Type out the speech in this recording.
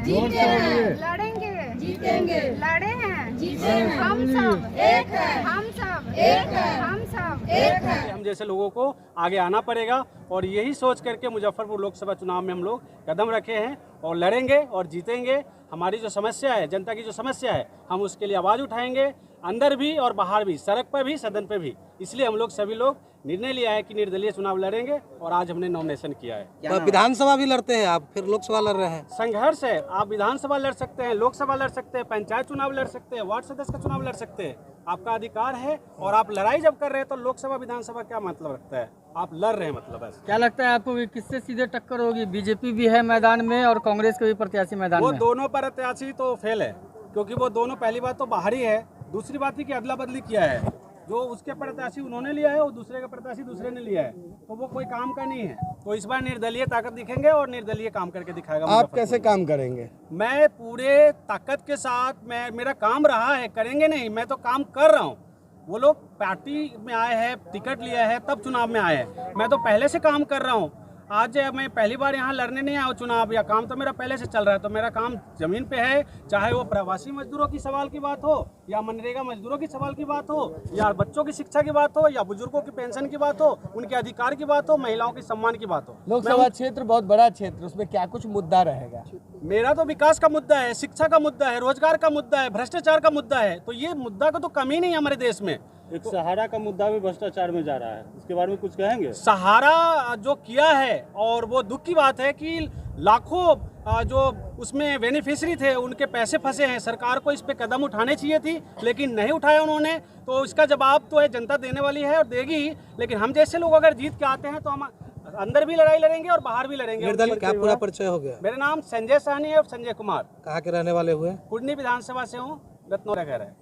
लड़ेंगे, जीतेंगे, लड़े हैं, जीतेंगे, हम सब एक हैं, हम सब एक हैं, हम सब एक हैं। हम जैसे लोगों को आगे आना पड़ेगा और यही सोच करके मुजफ्फरपुर लोकसभा चुनाव में हम लोग कदम रखे हैं और लड़ेंगे और जीतेंगे। हमारी जो समस्या है, जनता की जो समस्या है, हम उसके लिए आवाज़ उठाएंगे, अंदर भी और बाहर भी, सड़क पर भी, सदन पर भी। इसलिए हम लोग सभी लोग निर्णय लिया है कि निर्दलीय चुनाव लड़ेंगे और आज हमने नॉमिनेशन किया है। विधानसभा भी लड़ते हैं आप, फिर लोकसभा लड़ रहे हैं। संघर्ष है, आप विधानसभा लड़ सकते हैं, लोकसभा लड़ सकते हैं, पंचायत चुनाव लड़ सकते हैं, वार्ड सदस्य का चुनाव लड़ सकते हैं, आपका अधिकार है। और आप लड़ाई जब कर रहे हैं तो लोकसभा विधानसभा क्या मतलब रखता है, आप लड़ रहे हैं मतलब बस। क्या लगता है आपको कि किससे सीधे टक्कर होगी? बीजेपी भी है मैदान में और कांग्रेस के भी प्रत्याशी मैदान वो में। दोनों प्रत्याशी तो फेल है, क्योंकि वो दोनों पहली बात तो बाहरी है, दूसरी बात ही कि अदला बदली किया है। जो उसके प्रत्याशी उन्होंने लिया है और दूसरे का प्रत्याशी दूसरे ने लिया है, तो वो कोई काम का नहीं है। तो इस बार निर्दलीय ताकत दिखेंगे और निर्दलीय काम करके दिखाएगा। आप कैसे काम करेंगे? मैं पूरे ताकत के साथ, मेरा काम रहा है, करेंगे नहीं, मैं तो काम कर रहा हूँ। वो लोग पार्टी में आए हैं, टिकट लिया है, तब चुनाव में आए हैं। मैं तो पहले से काम कर रहा हूँ। आज मैं पहली बार यहाँ लड़ने नहीं आया चुनाव, या काम तो मेरा पहले से चल रहा है। तो मेरा काम जमीन पे है, चाहे वो प्रवासी मजदूरों की सवाल की बात हो, या मनरेगा मजदूरों की सवाल की बात हो, या बच्चों की शिक्षा की बात हो, या बुजुर्गों की पेंशन की बात हो, उनके अधिकार की बात हो, महिलाओं के सम्मान की बात हो। लोकसभा क्षेत्र बहुत बड़ा क्षेत्र, उसमें क्या कुछ मुद्दा रहेगा? मेरा तो विकास का मुद्दा है, शिक्षा का मुद्दा है, रोजगार का मुद्दा है, भ्रष्टाचार का मुद्दा है। तो ये मुद्दा का तो कमी नहीं है हमारे देश में। एक सहारा का मुद्दा भी भ्रष्टाचार में जा रहा है, इसके बारे में कुछ कहेंगे? सहारा जो किया है, और वो दुख की बात है कि लाखों जो उसमें बेनिफिशियरी थे, उनके पैसे फंसे हैं। सरकार को इस पे कदम उठाने चाहिए थी, लेकिन नहीं उठाया उन्होंने। तो इसका जवाब तो है जनता देने वाली है और देगी ही। लेकिन हम जैसे लोग अगर जीत के आते हैं तो हम अंदर भी लड़ाई लड़ेंगे और बाहर भी लड़ेंगे। निर्दलीय क्या पूरा परिचय हो गया? मेरा नाम संजय साहनी है, संजय कुमार। कहाँ के रहने वाले हुए? कुडनी विधानसभा से हूँ, रत्नौर घर है।